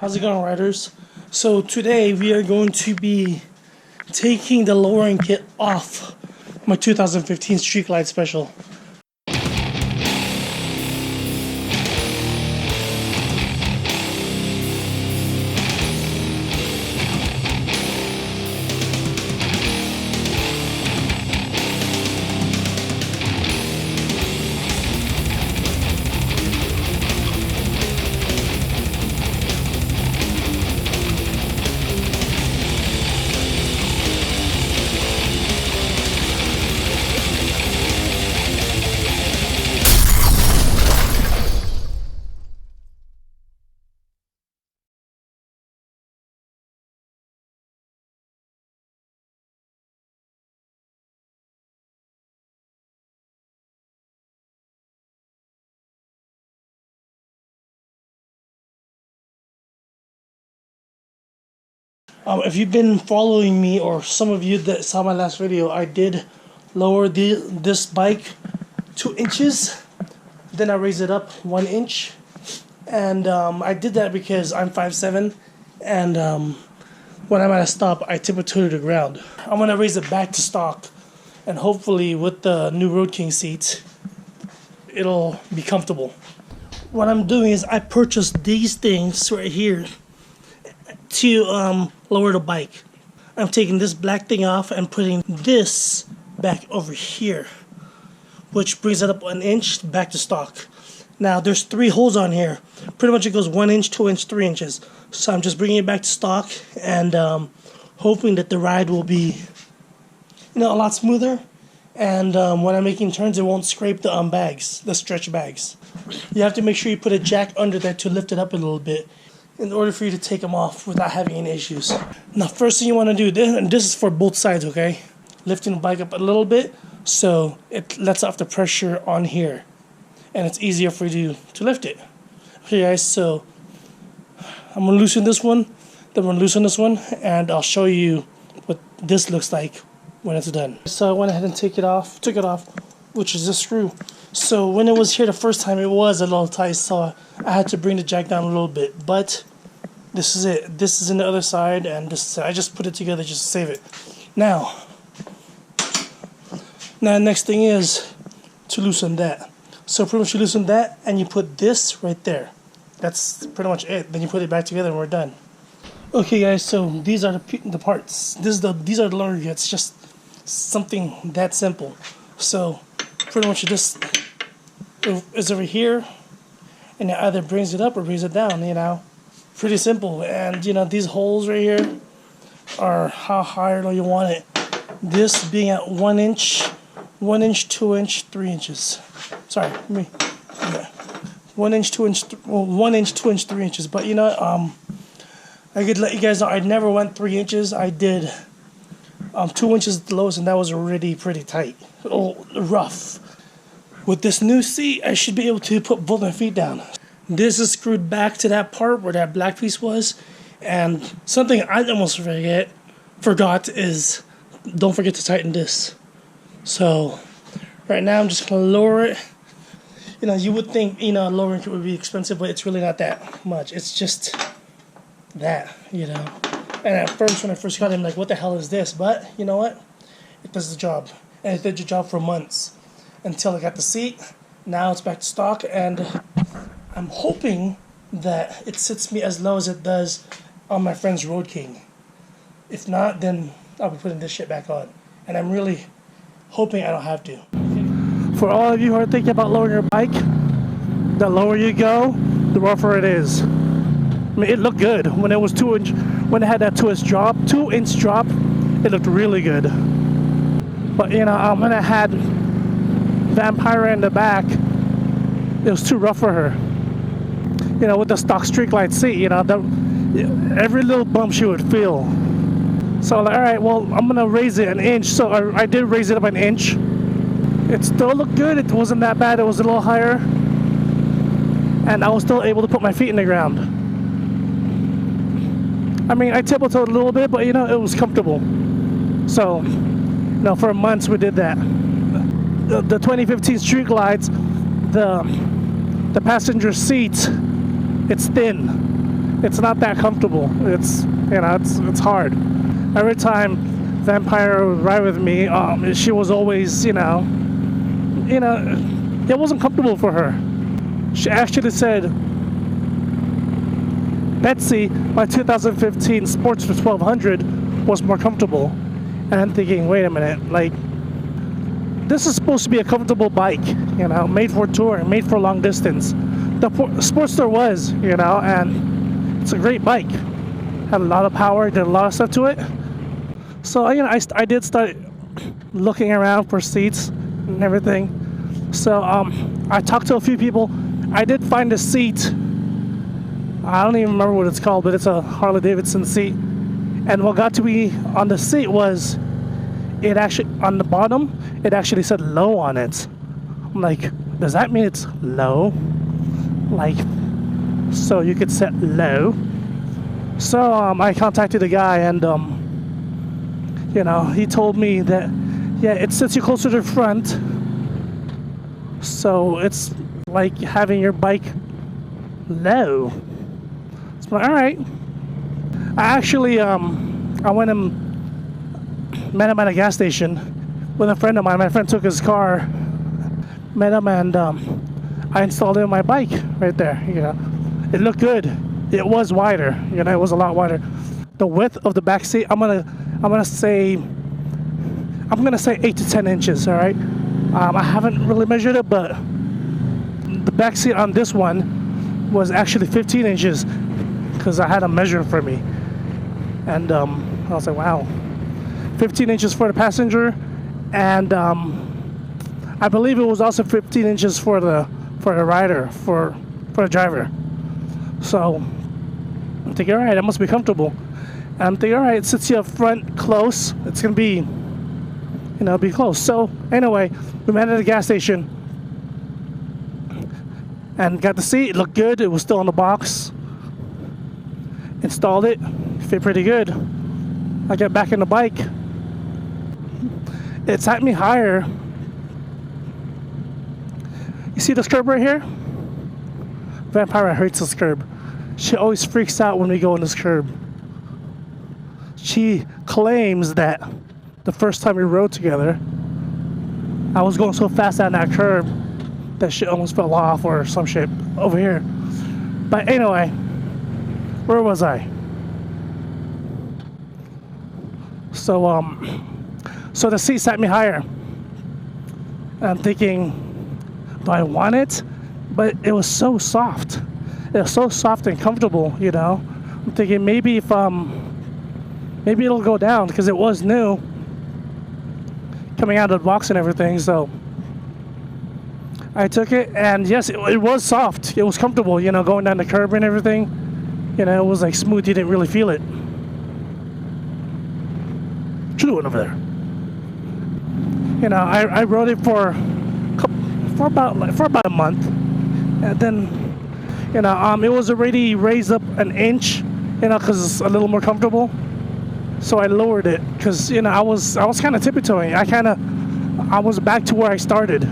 How's it going, Ryders? So today we are going to be taking the lowering kit off my 2015 Street Glide Special. If you've been following me, or some of you that saw my last video, I did lower this bike 2 inches, then I raised it up 1 inch, and I did that because I'm 5'7", and when I'm at a stop, I tip it to the ground. I'm going to raise it back to stock, and hopefully with the new Road King seats, it'll be comfortable. What I'm doing is I purchased these things right here to lower the bike. I'm taking this black thing off and putting this back over here, which brings it up 1 inch back to stock. Now there's 3 holes on here. Pretty much it goes 1 inch, 2 inch, 3 inches. So I'm just bringing it back to stock and hoping that the ride will be, a lot smoother. And when I'm making turns, it won't scrape the bags, the stretch bags. You have to make sure you put a jack under there to lift it up a little bit, in order for you to take them off without having any issues. Now, first thing you want to do, and this is for both sides, okay? Lifting the bike up a little bit so it lets off the pressure on here, and it's easier for you to lift it. Okay, guys, so I'm gonna loosen this one, then I'm gonna loosen this one, and I'll show you what this looks like when it's done. So I went ahead and took it off, which is this screw. So when it was here the first time, it was a little tight, so I had to bring the jack down a little bit, but this is it. This is in the other side, and this is it. I just put it together just to save it. Now next thing is to loosen that. So pretty much you loosen that, and you put this right there. That's pretty much it. Then you put it back together, and we're done. Okay, guys. So these are the parts. These are the lower kits. Just something that simple. So pretty much this is over here, and it either brings it up or brings it down. Pretty simple. And these holes right here are how high or low you want it. This being at 1 inch, 1 inch, 2 inch, 3 inches. Sorry, 1 inch, 2 inch, 1 inch, 2 inch, 3 inches. But I could let you guys know I never went 3 inches. I did 2 inches at the lowest, and that was already pretty tight, rough. With this new seat, I should be able to put both my feet down. This is screwed back to that part where that black piece was. And something I almost forgot is don't forget to tighten this. So right now I'm just going to lower it. You would think, lowering it would be expensive, but it's really not that much. It's just that, And at first, when I first got it, I'm like, what the hell is this? But you know what? It does the job. And it did the job for months until I got the seat. Now it's back to stock, and I'm hoping that it sits me as low as it does on my friend's Road King. If not, then I'll be putting this shit back on. And I'm really hoping I don't have to. For all of you who are thinking about lowering your bike, the lower you go, the rougher it is. It looked good when it was 2 inch. When it had that 2 inch drop, it looked really good. But when I had Vampira in the back, it was too rough for her. With the stock Street Glide seat, every little bump she would feel. So I'm like, all right, well, I'm gonna raise it 1 inch. So I did raise it up 1 inch. It still looked good. It wasn't that bad. It was a little higher, and I was still able to put my feet in the ground. I mean, I tiptoed a little bit, but it was comfortable. So, for months we did that. The 2015 Street Glides, the passenger seat, it's thin. it's not that comfortable. It's, it's hard. Every time Vampire would ride with me, she was always, it wasn't comfortable for her. She actually said, Betsy, my 2015 Sportster 1200 was more comfortable. And I'm thinking, wait a minute, like, this is supposed to be a comfortable bike, made for touring, made for long distance. The Sportster was, and it's a great bike. Had a lot of power, did a lot of stuff to it. So, I did start looking around for seats and everything. So, I talked to a few people. I did find a seat. I don't even remember what it's called, but it's a Harley Davidson seat. And what got to me on the seat was, it actually, on the bottom, it actually said low on it. I'm like, does that mean it's low? Like, so you could set low. So I contacted the guy, and he told me that, yeah, it sets you closer to the front. So it's like having your bike low. So, all right. I actually, I went and met him at a gas station with a friend of mine. My friend took his car, met him, and I installed it in my bike right there. It looked good. It was wider. It was a lot wider. The width of the back seat, I'm gonna say 8 to 10 inches. All right. I haven't really measured it, but the back seat on this one was actually 15 inches because I had a measure for me, and I was like, wow. 15 inches for the passenger, and I believe it was also 15 inches for the rider, for the driver. So I'm thinking, all right, that must be comfortable. And I'm thinking, all right, it sits you up front close. It's gonna be, be close. So anyway, we met at a gas station and got the seat. It looked good. It was still in the box. Installed it. Fit pretty good. I got back in the bike. It sat me higher. You see this curb right here? Vampire hates this curb. She always freaks out when we go on this curb. She claims that the first time we rode together, I was going so fast down that curb that she almost fell off or some shit over here. But anyway, where was I? So the seat sat me higher. And I'm thinking, do I want it? But it was so soft. It was so soft and comfortable, I'm thinking maybe if maybe it'll go down because it was new, coming out of the box and everything. So I took it, and yes, it was soft. It was comfortable, going down the curb and everything. It was like smooth. You didn't really feel it. What you doing over there? I rode it for about a month, and then it was already raised up an inch, because it's a little more comfortable. So I lowered it because I was kind of tiptoeing. I was back to where I started.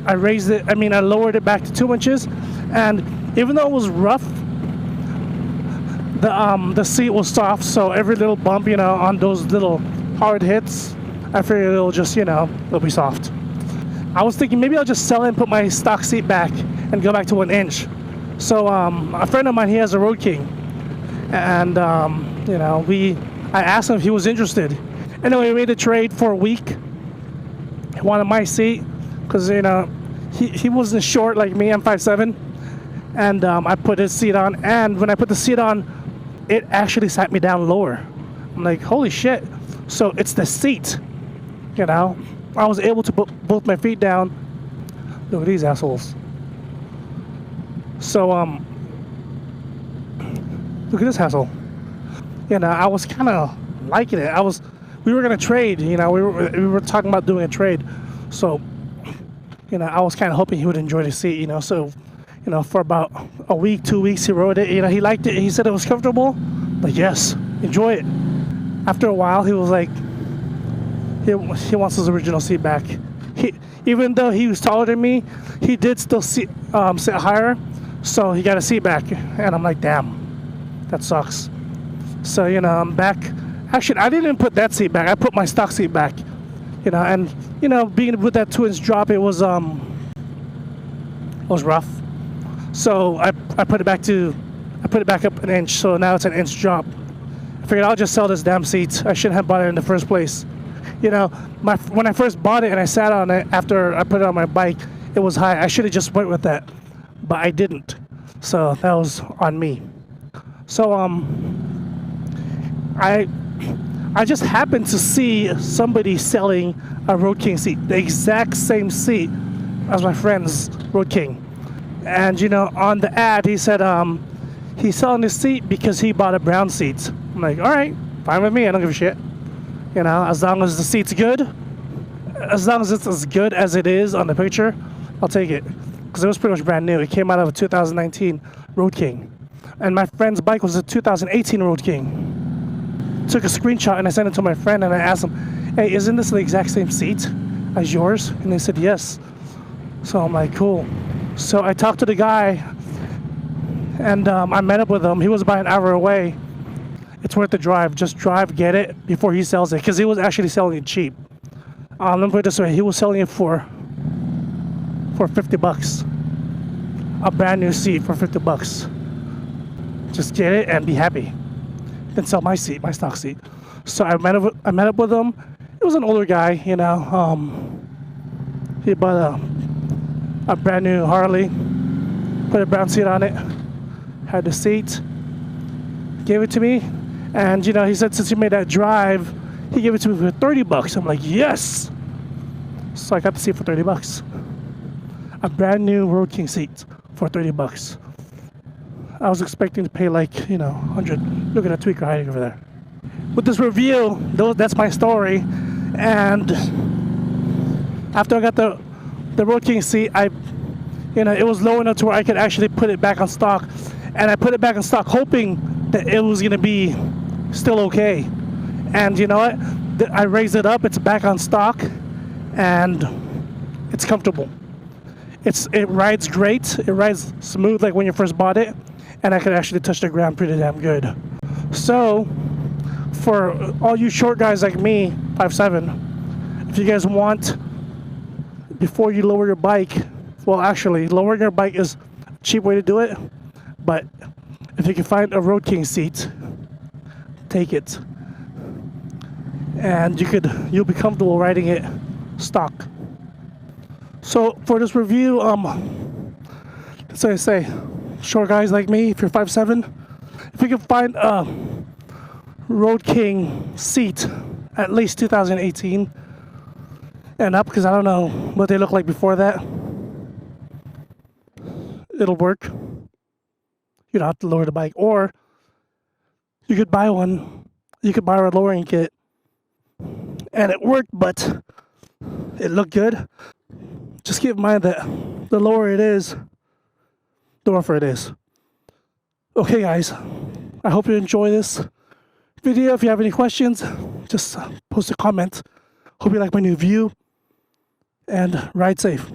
I raised it. I lowered it back to 2 inches, and even though it was rough, the seat was soft. So every little bump, on those little hard hits, I figured it'll just, it'll be soft. I was thinking maybe I'll just sell it and put my stock seat back and go back to 1 inch. So a friend of mine, he has a Road King, and I asked him if he was interested. Anyway, we made a trade for a week. He wanted my seat because he wasn't short like me. I'm 5'7", and I put his seat on. And when I put the seat on, it actually sat me down lower. I'm like, holy shit! So it's the seat. I was able to put both my feet down. Look at these assholes. So look at this hassle. I was kind of liking it. We were gonna trade. We were talking about doing a trade. So, I was kind of hoping he would enjoy the seat. So, for about a week, 2 weeks, he rode it. He liked it. He said it was comfortable. Like, yes, enjoy it. After a while, he was like, he wants his original seat back. Even though he was taller than me, he did still sit higher. So he got a seat back, and I'm like, damn. That sucks. So, you know, I'm back. Actually, I didn't even put that seat back. I put my stock seat back. You know, and, you know, being with that 2-inch drop, it was rough. So I put it back up an inch. So now it's an inch drop. I figured I'll just sell this damn seat. I shouldn't have bought it in the first place. You know, when I first bought it and I sat on it after I put it on my bike, it was high. I should have just went with that, but I didn't. So that was on me. So I just happened to see somebody selling a Road King seat, the exact same seat as my friend's Road King. And you know, on the ad he said he's selling this seat because he bought a brown seat. I'm like, all right, fine with me. I don't give a shit. You know, as long as the seat's good, as long as it's as good as it is on the picture, I'll take it. Because it was pretty much brand new. It came out of a 2019 Road King. And my friend's bike was a 2018 Road King. Took a screenshot and I sent it to my friend and I asked him, hey, isn't this the exact same seat as yours? And they said yes. So I'm like, cool. So I talked to the guy and I met up with him. He was about an hour away. It's worth the drive. Just drive, get it before he sells it, because he was actually selling it cheap. Let me put it this way: he was selling it for $50, a brand new seat for $50. Just get it and be happy. Then sell my seat, my stock seat. So I met up with him. It was an older guy, you know. He bought a brand new Harley, put a brown seat on it, had the seat, gave it to me. And, you know, he said since he made that drive, he gave it to me for $30. I'm like, yes! So I got the seat for $30. A brand new Road King seat for $30. I was expecting to pay like, you know, 100. Look at that tweaker hiding over there. With this review, that's my story. And after I got the Road King seat, you know, it was low enough to where I could actually put it back on stock. And I put it back on stock hoping that it was gonna be still okay. And you know what? I raised it up, it's back on stock, and it's comfortable. It rides great, it rides smooth like when you first bought it, and I could actually touch the ground pretty damn good. So, for all you short guys like me, 5'7", if you guys want, before you lower your bike, well actually, lowering your bike is a cheap way to do it, but if you can find a Road King seat, take it. And you'll be comfortable riding it stock. So for this review, that's what I say. Short guys like me, if you're 5'7", if you can find a Road King seat, at least 2018 and up, because I don't know what they look like before that, it'll work. You don't have to lower the bike, or you could buy one. You could buy a lowering kit, and it worked, but it looked good. Just keep in mind that the lower it is, the rougher it is. Okay, guys, I hope you enjoy this video. If you have any questions, just post a comment. Hope you like my new view, and ride safe.